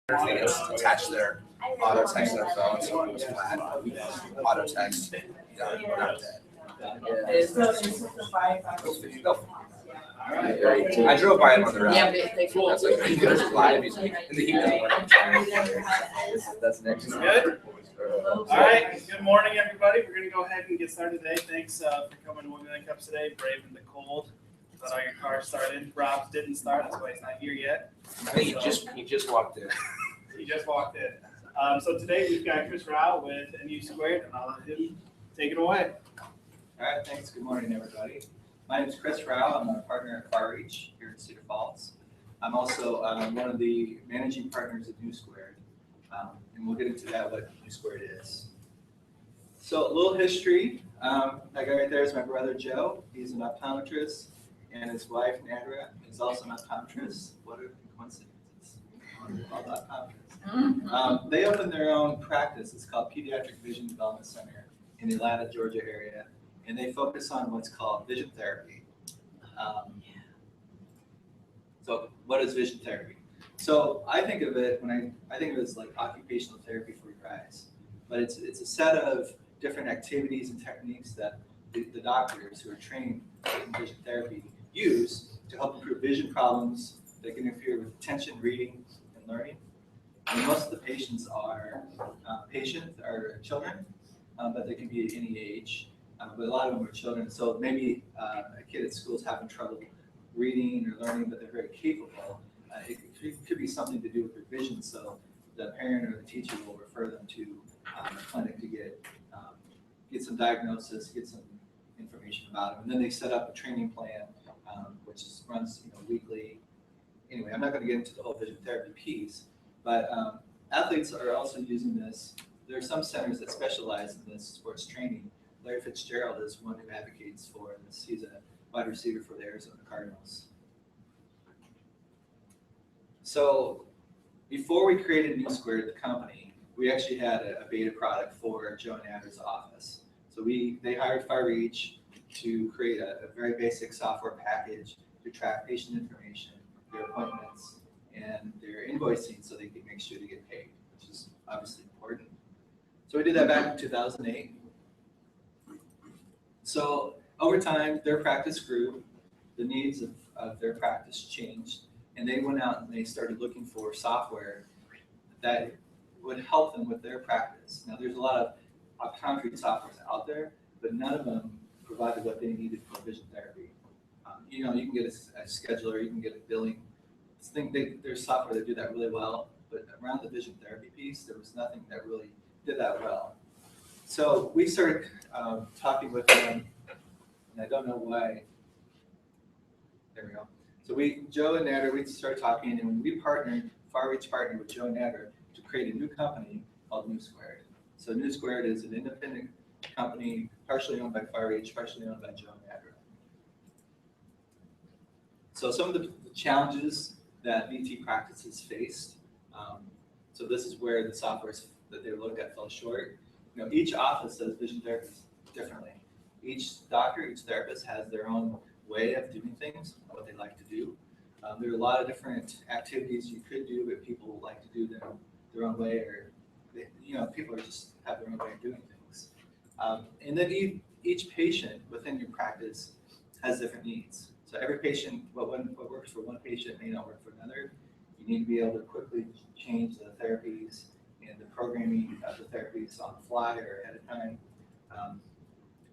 They just attach their auto text to their phone, so it was flat. Auto text, not dead. I drove by him on the route. Yeah, that's like he goes live. He's like in the heat. That's next. Good. All right. Good morning, everybody. We're gonna go ahead and get started today. Thanks for coming to Women in Cups today. Braving the cold. Thought all your cars started. Rob's didn't start. That's why he's not here yet. I think he just walked in. He just walked in. So today we've got Chris Rouw with NU Squared, and I'll let him take it away. All right, thanks. Good morning, everybody. My name is Chris Rouw. I'm a partner at Far Reach here in Cedar Falls. I'm also one of the managing partners at NU Squared, and we'll get into that, what NU Squared is. So a little history. That guy right there is my brother Joe. He's an optometrist, and his wife Nadra is also an optometrist. What a coincidence. All optometrists. They opened their own practice. It's called Pediatric Vision Development Center in the Atlanta, Georgia area, and they focus on what's called vision therapy. So what is vision therapy? So I think of it I think of it as like occupational therapy for your eyes, but it's a set of different activities and techniques that the doctors who are trained in vision therapy use to help improve vision problems that can interfere with attention, reading, and learning. And most of the patients are children, but they can be at any age. But a lot of them are children. So maybe a kid at school is having trouble reading or learning, but they're very capable. It could be something to do with their vision. So the parent or the teacher will refer them to a clinic to get some diagnosis, get some information about them, and then they set up a training plan, which runs weekly. Anyway, I'm not going to get into the whole vision therapy piece, but athletes are also using this. There are some centers that specialize in this sports training. Larry Fitzgerald is one who advocates for this. He's a wide receiver for the Arizona Cardinals. So before we created NU Squared, the company, we actually had a beta product for Joe and Nadra's office. So they hired Far Reach to create a very basic software package to track patient information, their appointments, and their invoicing so they can make sure to get paid, which is obviously important. So we did that back in 2008. So over time, their practice grew, the needs of their practice changed, and they went out and they started looking for software that would help them with their practice. Now, there's a lot of optometry softwares out there, but none of them provided what they needed for vision therapy. You can get a scheduler, you can get a billing. There's software that do that really well, but around the vision therapy piece, there was nothing that really did that well. So we started talking with them, and I don't know why. There we go. So Joe and Nadra, we started talking, and when we partnered, Far Reach partnered with Joe and Nadra to create a new company called NU Squared. So NU Squared is an independent company, partially owned by Far Reach, partially owned by Joe and Nadra. So some of the challenges that VT practices faced. So this is where the software that they looked at fell short. Each office does vision therapy differently. Each doctor, each therapist has their own way of doing things, what they like to do. There are a lot of different activities you could do, but people like to do them their own way, or people just have their own way of doing things. And then each patient within your practice has different needs. So every patient, what works for one patient may not work for another. You need to be able to quickly change the therapies and the programming of the therapies on the fly or ahead of time.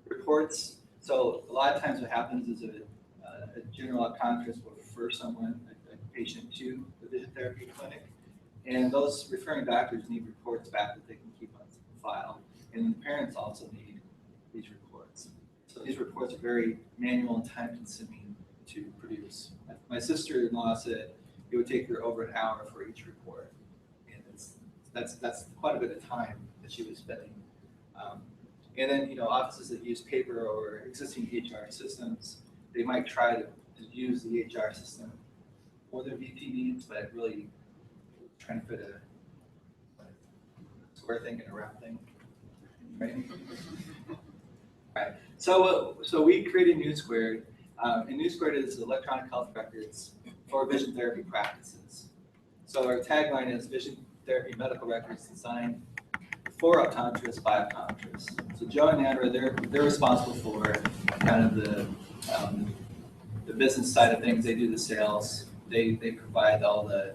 Reports. So a lot of times what happens is a general optometrist will refer a patient to the vision therapy clinic, and those referring doctors need reports back that they can keep on file. And the parents also need these reports. So these reports are very manual and time consuming to produce. My sister-in-law said it would take her over an hour for each report. And that's quite a bit of time that she was spending. And then, offices that use paper or existing EHR systems, they might try to use the EHR system for their VT needs, but really trying to fit a square thing in a round thing, right? Right. So we created NU Squared, and NU Squared is electronic health records for vision therapy practices. So our tagline is vision therapy medical records designed for optometrists by optometrists. So Joe and Andra, they're responsible for kind of the business side of things. They do the sales. They provide all the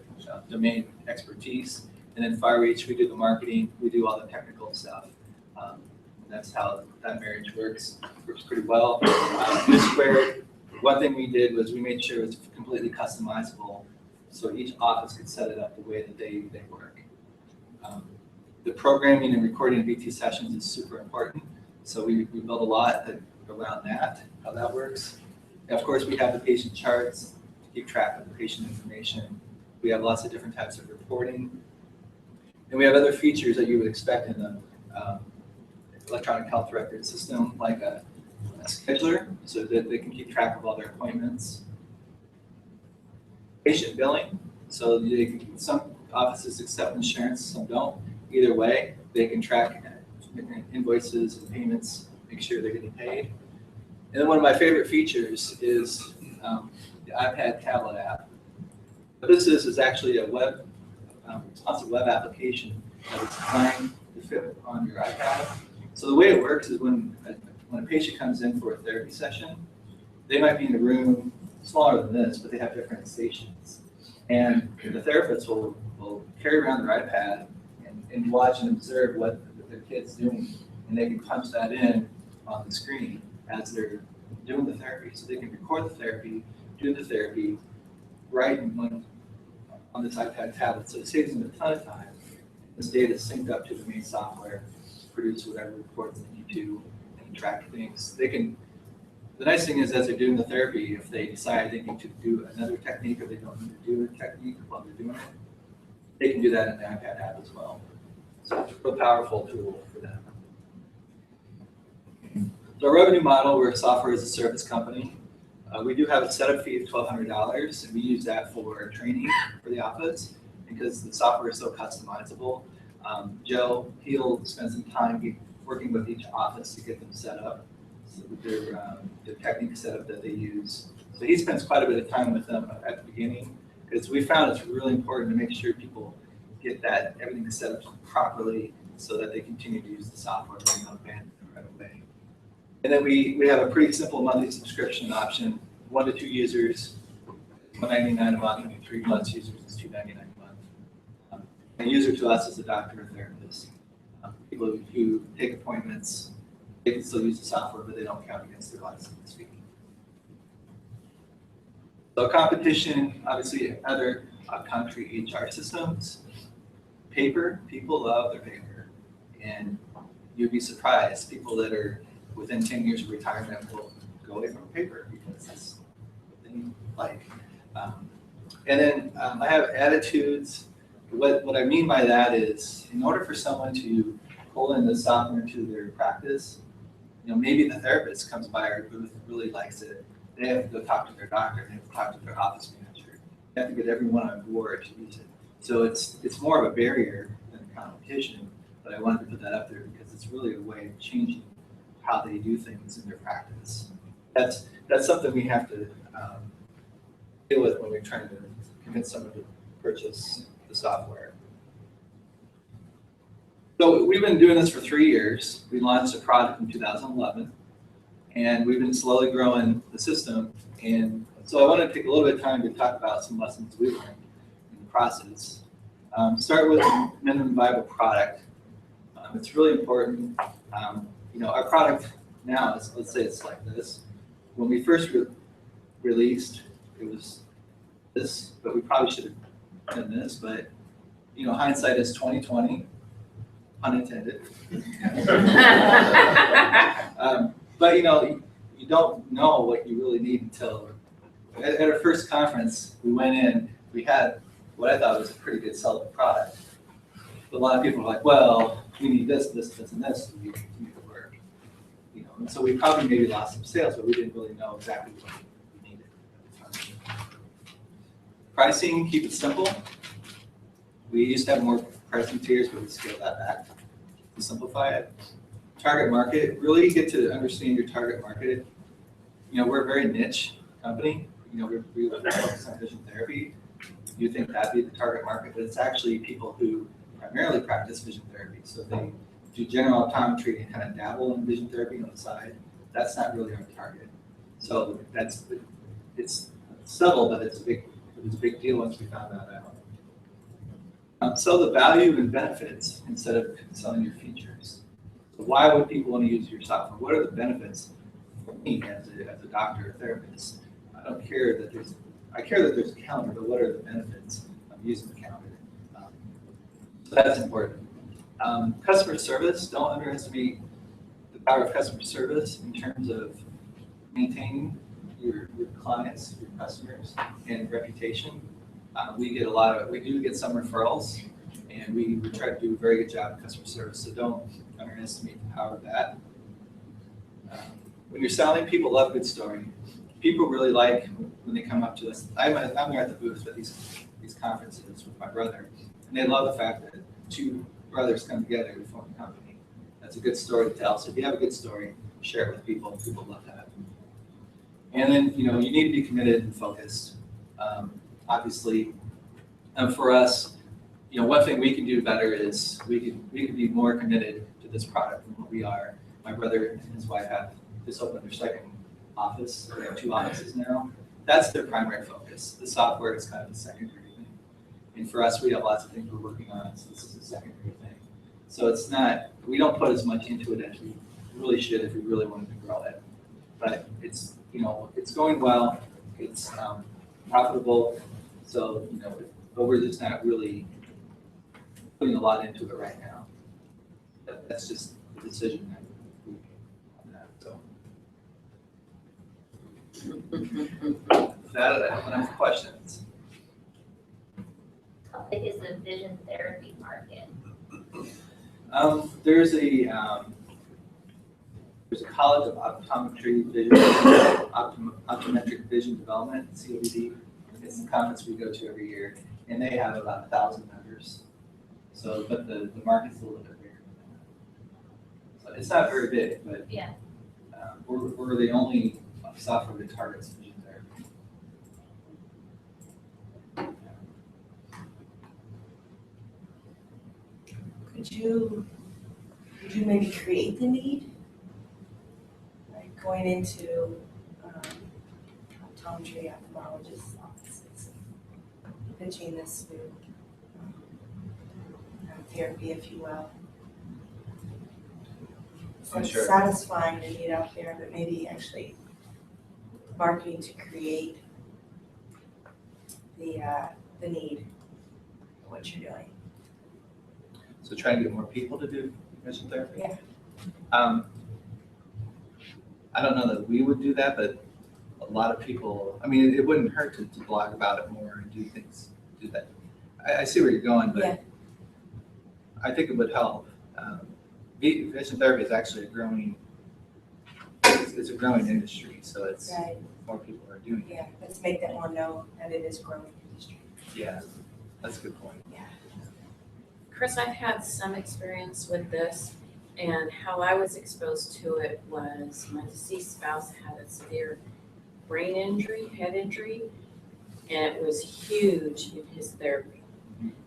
domain expertise. And then FireReach, we do the marketing. We do all the technical stuff. That's how that marriage works. Works pretty well. This Squared, one thing we did was we made sure it was completely customizable, so each office could set it up the way that they work. The programming and recording of VT sessions is super important, so we built a lot around that, how that works. And of course, we have the patient charts to keep track of the patient information. We have lots of different types of reporting, and we have other features that you would expect in the electronic health record system, like a scheduler, so that they can keep track of all their appointments. Patient billing, so some offices accept insurance, some don't. Either way, they can track invoices and payments, make sure they're getting paid. And then one of my favorite features is the iPad tablet app. What this is actually a responsive web application that is designed to fit on your iPad. So the way it works is when a patient comes in for a therapy session, they might be in a room smaller than this, but they have different stations. And the therapist will carry around their iPad and watch and observe what their kid's doing. And they can punch that in on the screen as they're doing the therapy. So they can record the therapy, do the therapy, right on this iPad tablet. So it saves them a ton of time. This data is synced up to the main software, produce whatever reports they need to, and track things. The nice thing is, as they're doing the therapy, if they decide they need to do another technique or they don't need to do a technique while they're doing it, they can do that in the iPad app as well. So it's a real powerful tool for them. So our revenue model, we're a software as a service company. We do have a setup fee of $1,200, and we use that for training for the office because the software is so customizable. Joe, he'll spend some time working with each office to get them set up, so that their technique setup that they use. So he spends quite a bit of time with them at the beginning, because we found it's really important to make sure people get everything set up properly so that they continue to use the software and not abandon it right away. And then we have a pretty simple monthly subscription option, 1 to 2 users, $199 a month, and 3+ users is $299 a month. A user to us is a doctor or therapist. People who take appointments, they can still use the software, but they don't count against their license fee. So competition, obviously other country HR systems. Paper, people love their paper. And you'd be surprised, people that are within 10 years of retirement will go away from paper because that's what they like. And then I have attitudes. What I mean by that is, in order for someone to pull in the software into their practice, maybe the therapist comes by our booth and really likes it. They have to go talk to their doctor. They have to talk to their office manager. They have to get everyone on board to use it. So it's more of a barrier than a competition, but I wanted to put that up there because it's really a way of changing how they do things in their practice. That's something we have to deal with when we're trying to convince someone to purchase the software. So we've been doing this for 3 years. We launched a product in 2011, and we've been slowly growing the system. And so I want to take a little bit of time to talk about some lessons we learned in the process. Start with minimum viable product. It's really important. Our product now is, let's say it's like this. When we first released, it was this, but we probably should have done this. But hindsight is 20/20, pun intended. But you don't know what you really need until at our first conference we went in. We had what I thought was a pretty good solid product. But a lot of people were like, "Well, we need this, this, this, and this to make it work." And so we probably maybe lost some sales, but we didn't really know exactly what we needed at the time. Pricing, keep it simple. We used to have more pricing tiers, but we scaled that back to simplify it. Target market, really get to understand your target market. We're a very niche company. We focus on vision therapy. you think that'd be the target market, but it's actually people who primarily practice vision therapy. So they do general optometry and kind of dabble in vision therapy on the side. That's not really our target. So it's subtle, but it was a big deal once we found that out. So the value and benefits instead of selling your features. So why would people want to use your software? What are the benefits for me as a doctor or therapist? I care that there's a calendar, but what are the benefits of using the calendar? So that's important. Customer service, don't underestimate the power of customer service in terms of maintaining your clients, your customers, and reputation. We do get some referrals, and we try to do a very good job of customer service, so don't underestimate the power of that. When you're selling, people love a good story. People really like when they come up to us. I'm there at the booth at these conferences with my brother, and they love the fact that two brothers come together to form a company. That's a good story to tell. So if you have a good story, share it with people. People love that. And then, you need to be committed and focused. Obviously, for us, one thing we can do better is we can be more committed to this product than what we are. My brother and his wife have just opened their second office. We have 2 offices now. That's their primary focus. The software is kind of a secondary thing. And for us, we have lots of things we're working on, so this is a secondary thing. So we don't put as much into it as we really should if we really wanted to grow it. But it's going well. It's profitable. So, but we're just not really putting a lot into it right now. That's just the decision that we made on that. So, with that, I don't have questions. How big is the vision therapy market? There's a College of Optometry Vision, Optometric Vision Development, COVD. It's a conference we go to every year, and they have about 1,000 members. So, but the market's a little bit bigger than that. So it's not very big, but yeah, we're the only software that targets vision therapy. Could you maybe create the need? Like going into optometry ophthalmologist offices, pitching this new therapy, if you will. So Sure. Satisfying the need out there, but maybe actually marketing to create the need of what you're doing. So trying to get more people to do vision therapy? Yeah. I don't know that we would do that, but a lot of people, it wouldn't hurt to blog about it more and do that. I see where you're going, but Yeah. I think it would help. Vision therapy is actually it's a growing industry, so it's Right. more people are doing it. Yeah, let's make that more known that it is growing industry. Yeah, that's a good point. Yeah. Chris, I've had some experience with this, and how I was exposed to it was my deceased spouse had a severe brain injury, head injury, and it was huge in his therapy.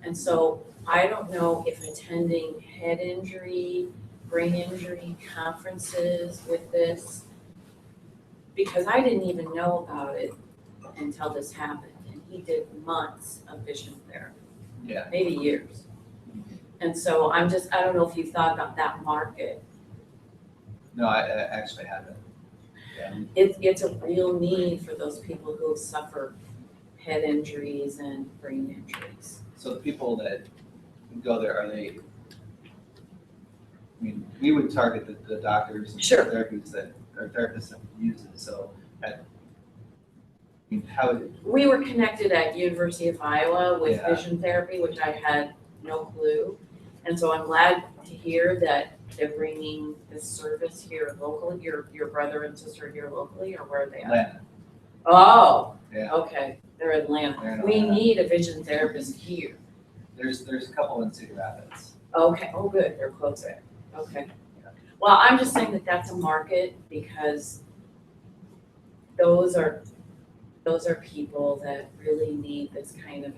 And so I don't know if attending head injury, brain injury conferences with this, because I didn't even know about it until this happened, and he did months of vision therapy. Yeah. Maybe years. And so I don't know if you thought about that market. No, I actually haven't. Yeah. It's a real need for those people who suffer head injuries and brain injuries. So the people that go there, are they? We would target the doctors and Sure. therapists that use it. So, how? We were connected at University of Iowa with Yeah. vision therapy, which I had no clue. And so I'm glad to hear that they're bringing this service here locally. Your brother and sister here locally, or where are they at? Atlanta. Oh, Yeah. okay, they're in Atlanta. They're in We Atlanta. need a vision therapist here. There's a couple in Cedar Rapids. Okay, oh, good, they're closer. Okay. Well, I'm just saying that that's a market because those are those are people that really need this kind of,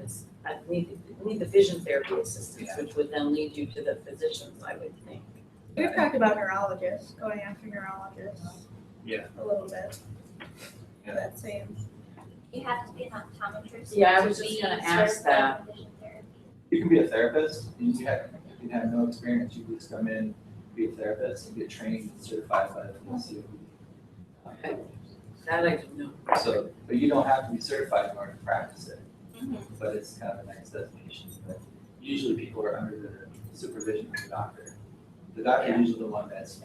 need the vision therapy assistance, which would then lead you to the physicians, I would think. We've talked about neurologists, going after neurologists. Yeah. A little bit. Yeah. That seems. You have to be an optometrist. Yeah, I to was just be gonna ask certified that. in vision therapy. You can be a therapist, and you can have no experience, you can just come in, be a therapist, and get trained and certified by the PCU. Okay. That I didn't know. So, but you don't have to be certified in order to practice it, Mm-hmm. but it's kind of a nice designation. But usually people are under the supervision of the doctor. The doctor Yeah. is usually the one that's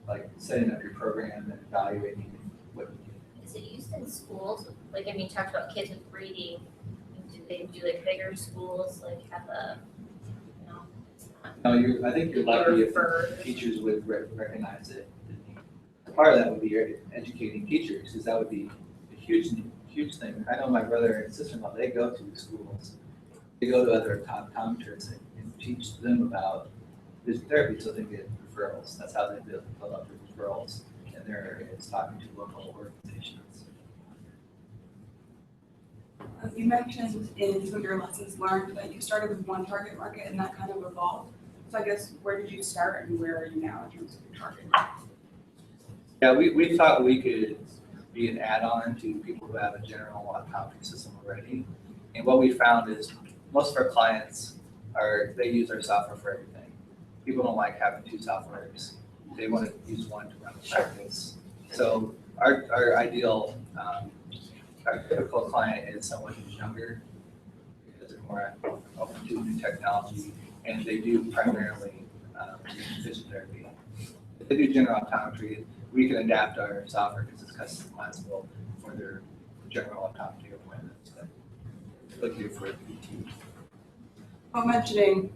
like setting up your program and evaluating what you need. Is it used in schools? Like, I mean, you talked about kids with reading. Do they do like bigger schools, like have a, you know? No, I think you're lucky if For- teachers would recognize it. Part of that would be your educating teachers, because that would be a huge thing. I know my brother and sister-in-law, they go to schools. They go to other optometrists and teach them about vision therapy so they get referrals. That's how they build up their referrals in their areas, talking to local organizations. You mentioned in some of your lessons learned that you started with one target market and that kind of evolved. So I guess where did you start and where are you now in terms of your target market? Yeah, we thought we could be an add-on to people who have a general optometry system already. And what we found is most of our clients they use our software for everything. People don't like having two softwares. They want to use one to run the practice. So our ideal, our typical client is someone who's younger, because they're more open to new technology, and they do primarily vision therapy. If they do general optometry, we can adapt our software because it's customizable for their general optometry appointments. Look here for a PT. Well, mentioning,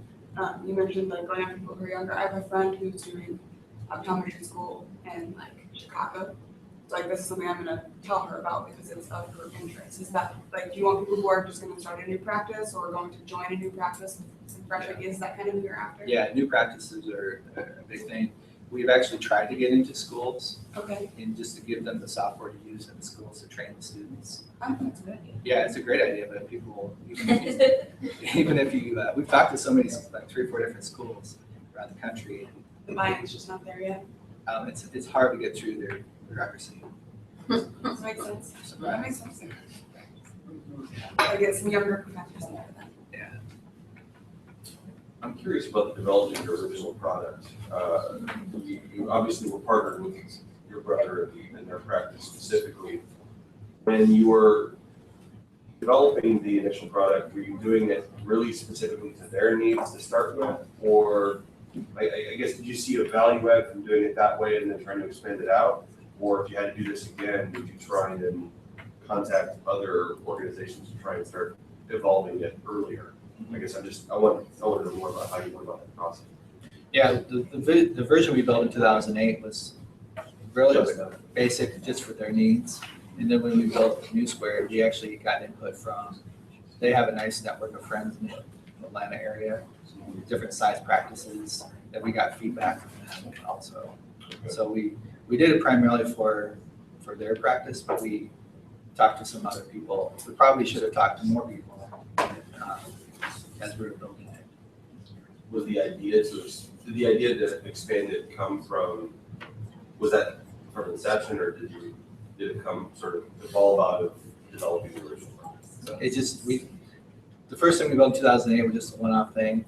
you mentioned like going after people who are younger. I have a friend who's doing optometry school in like Chicago. So like this is something I'm gonna tell her about because it's of her interest. Is that like, do you want people who are just gonna start a new practice or going to join a new practice with some fresh ideas? Is that kind of who you're after? Yeah, new practices are a big thing. We've actually tried to get into schools Okay. and just to give them the software to use in the schools to train the students. That's a good idea. Yeah, it's a great idea, but people, even if you, we've talked to so many, like 3 or 4 different schools around the country. The buy-in's just not there yet. It's hard to get through their bureaucracy. That makes sense. That makes sense. I get some younger professors in there then. I'm curious about the development of your original product. You obviously were partnered with your brother in their practice specifically. When you were developing the initial product, were you doing it really specifically to their needs to start with? Or I guess, did you see a value add from doing it that way and then trying to expand it out? Or if you had to do this again, would you try and contact other organizations to try and start evolving it earlier? I guess I want to know more about how you went about that process. Yeah, the version we built in 2008 was really basic, just for their needs. And then when we built New Square, we actually got input from, they have a nice network of friends in the Atlanta area, different size practices, that we got feedback from them also. So we did it primarily for their practice, but we talked to some other people. We probably should have talked to more people as we were building it. Was the idea to expand it come from, was that from inception, or did it come sort of evolve out of developing the original product? So it just, the first thing we built in 2008 was just a one-off thing.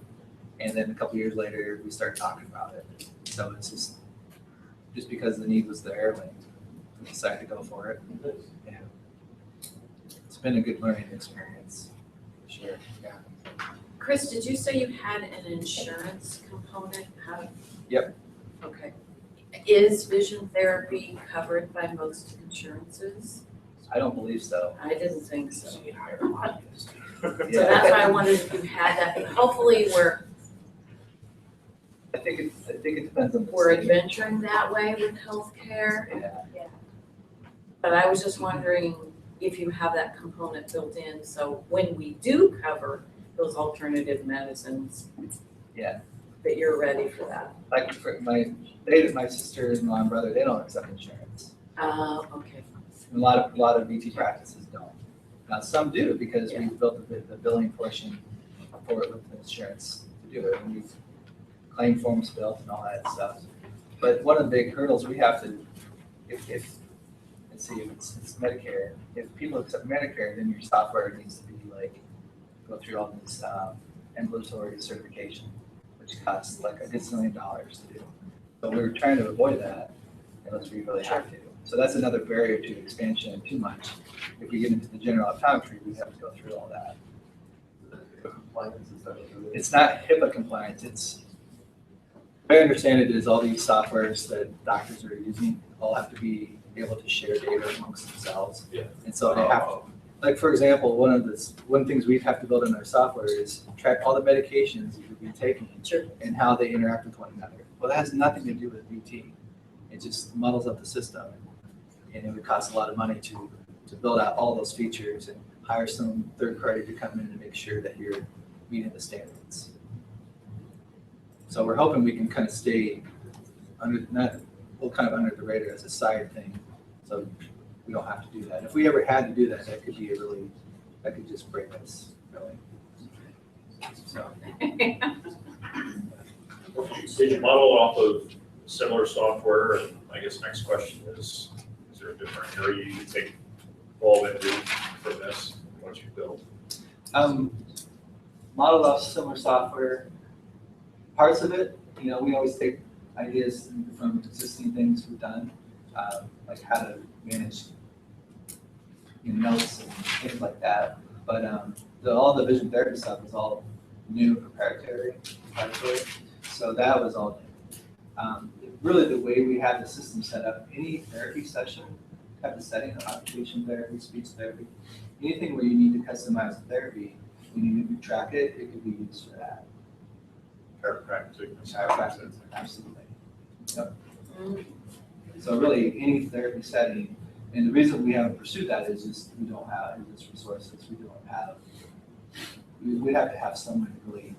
And then a couple years later, we started talking about it. So it's just because the need was there, like, we decided to go for it. Yeah. It's been a good learning experience, for sure, yeah. Chris, did you say you had an insurance component? Yep. Okay. Is vision therapy covered by most insurances? I don't believe so. I didn't think so. So Yeah. that's why I wondered if you had that. Hopefully I think it depends on the we're state. adventuring that way with healthcare. Yeah. But I was just wondering if you have that component built in, so when we do cover those alternative medicines. Yeah. That you're ready for that. Like for my sister-in-law and brother, they don't accept insurance. Okay. A lot of VT practices don't. Now, some do because we've built the billing portion for it with the insurance to do it. And we've claim forms built and all that stuff. But one of the big hurdles we have to, if let's see, if it's Medicare, if people accept Medicare, then your software needs to be like, go through all this ambulatory certification, which costs like a gazillion dollars to do. So we're trying to avoid that unless we really have to. So that's another barrier to expansion too much. If we get into the general optometry, we have to go through all that. It's not HIPAA compliance, it's, I understand it is all these softwares that doctors are using all have to be able to share data amongst themselves. Yeah. And so they have to, like, for example, one things we have to build in our software is track all the medications that you've been taking and how they interact with one another. Well, that has nothing to do with VT. It just muddles up the system. And it would cost a lot of money to build out all those features and hire some third party to come in and make sure that you're meeting the standards. So we're hoping we can kind of stay under under the radar as a side thing. So we don't have to do that. If we ever had to do that, that could just break us, really. So. Did you model off of similar software? And I guess next question is there a different area you take all into from this, what you built? Modeled off similar software, parts of it, we always take ideas from existing things we've done, like how to manage notes and things like that. But all the vision therapy stuff is all new, proprietary. So that was all new. Really, the way we have the system set up, any therapy session, have the setting of occupational therapy, speech therapy, anything where you need to customize the therapy, you need to track it, it could be used for that. Chiropractic. Absolutely. Yep. So really, any therapy setting, and the reason we haven't pursued that is just we don't have these resources. We don't have. We have to have someone really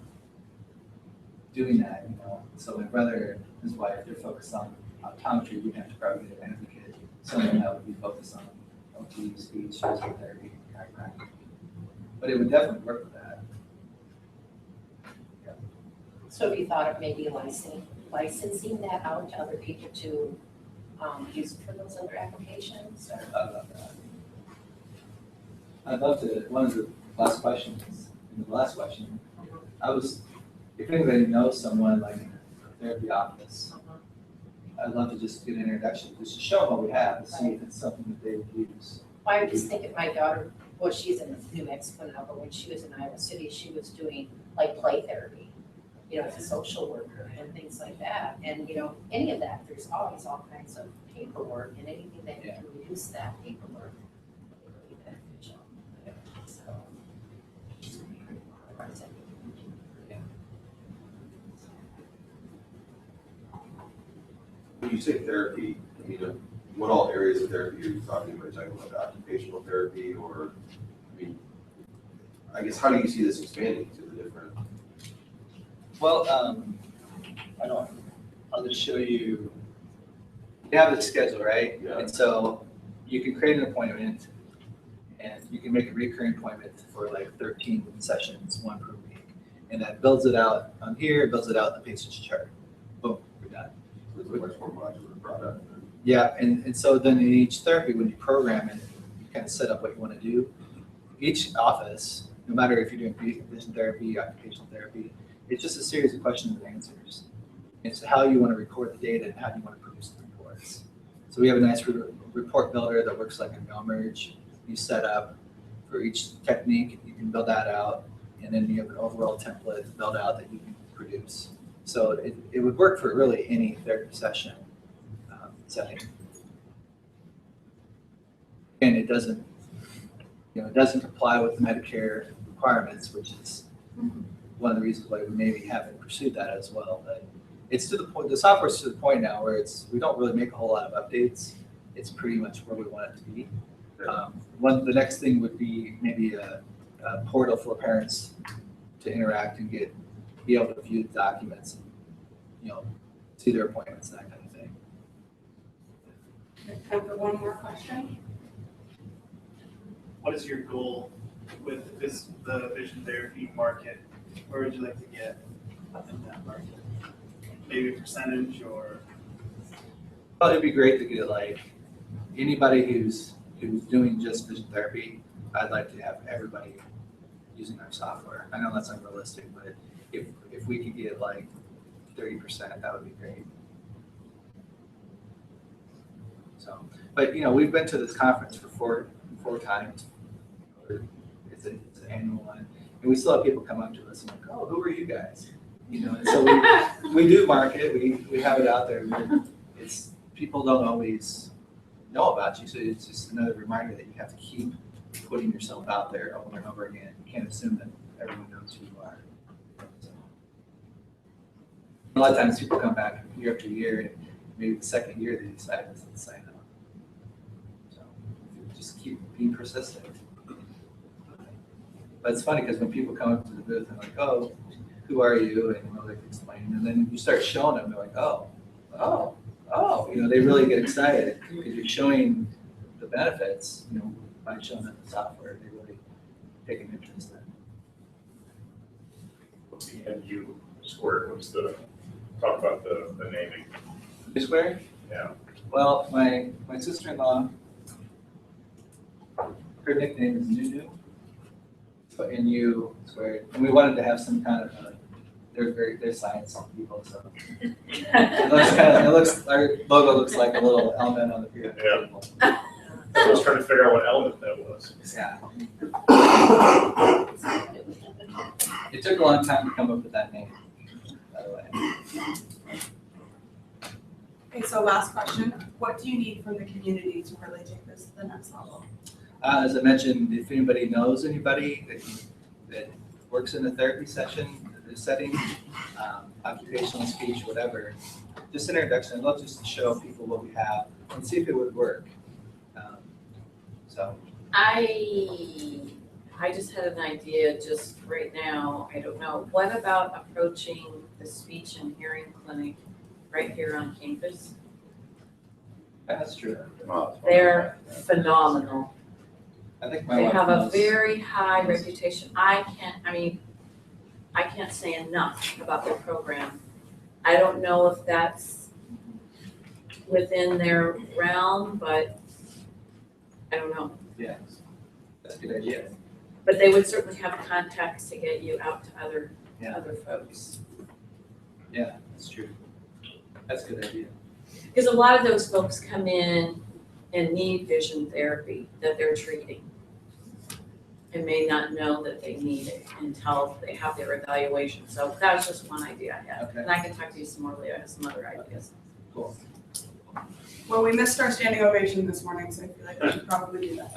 doing that, So my brother and his wife, they're focused on optometry. We'd have to probably get an advocate, someone that would be focused on OT, speech, physical therapy, chiropractic. But it would definitely work with that. Yeah. So have you thought of maybe licensing that out to other people to use it for those other applications? Or? I love that. I'd love to, one of the last questions, in the last question, if anybody knows someone like a therapy office, I'd love to just get an introduction, just to show them what we have, and see if it's something that they would use. Well, I was just thinking my daughter, well, she's in New Mexico now, but when she was in Iowa City, she was doing like play therapy, as a social worker and things like that. And, any of that, there's always all kinds of paperwork, and anything that can reduce that paperwork would be beneficial. So. When you say therapy, what all areas of therapy are you talking about? Are you talking about occupational therapy or, I guess, how do you see this expanding to the different? Well, I'll just show you, you have the schedule, right? Yeah. And so you can create an appointment and you can make a recurring appointment for like 13 sessions, one per week. And that builds it out on here, builds it out in the patient's chart. Boom, we're done. It's a much more modular product. Yeah, and so then in each therapy, when you program it, you kind of set up what you want to do. Each office, no matter if you're doing vision therapy, occupational therapy, it's just a series of questions and answers. It's how you want to record the data and how you want to produce the reports. So we have a nice report builder that works like a GoMerge. You set up for each technique, you can build that out, and then you have an overall template built out that you can produce. So it would work for really any therapy session setting. And it doesn't comply with the Medicare requirements, which is one of the reasons why we maybe haven't pursued that as well. But it's to the point, the software's to the point now where we don't really make a whole lot of updates. It's pretty much where we want it to be. The next thing would be maybe a portal for parents to interact and be able to view the documents and, see their appointments and that kind of thing. Time for one more question. what is your goal with the vision therapy market? Where would you like to get in that market? Maybe a percentage or? Well, it'd be great to get like anybody who's doing just vision therapy. I'd like to have everybody using our software. I know that's unrealistic, but if we could get like 30%, that would be great. So, but we've been to this conference for four times. It's an annual one, and we still have people come up to us and like, oh, who are you guys? And so we do market. We have it out there. It's people don't always know about you, so it's just another reminder that you have to keep putting yourself out there over and over again. You can't assume that everyone knows who you are. So, a lot of times people come back year after year, and maybe the second year they decide to sign up. So just keep being persistent. But it's funny because when people come up to the booth and like, oh, who are you? And they can explain. And then you start showing them, they're like, oh, they really get excited because you're showing the benefits, by showing them the software, they really take an interest in it. What's the NU square? Talk about the naming. NU square? Yeah. Well, my sister-in-law, her nickname is Nunu. So NU squared, and we wanted to have some kind of they're science people, so our logo looks like a little element on the pyramid table. I was trying to figure out what element that was. Yeah. It took a long time to come up with that name, by the way. Okay, so last question. What do you need from the community to really take this to the next level? As I mentioned, if anybody knows anybody that works in a therapy setting, occupational speech, whatever, just an introduction. I'd love just to show people what we have and see if it would work. I just had an idea just right now. I don't know. What about approaching the speech and hearing clinic right here on campus? That's true. They're phenomenal. I think my They wife have a knows. very high reputation. I can't say enough about their program. I don't know if that's within their realm, but I don't know. Yeah, that's a good idea. But they would certainly have contacts to get you out to other folks. Yeah, that's true. That's a good idea. Because a lot of those folks come in and need vision therapy that they're treating and may not know that they need it until they have their evaluation. So that was just one idea I had. Okay. And I can talk to you some more later. I have some other ideas. Cool. Well, we missed our standing ovation this morning, so I feel like we should probably do that.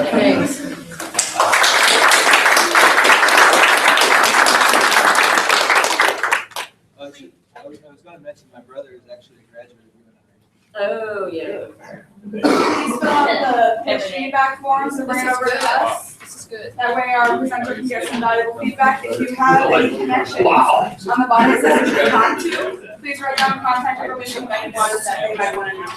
Thanks. I was going to mention my brother is actually a graduate of UNI. Oh, yeah. Please fill out the pitch feedback forms and bring it over to us. This is good. That way our presenter can get some valuable feedback. If you have any connections on the body that you should talk to, please write down contact information of anyone that they might want to know.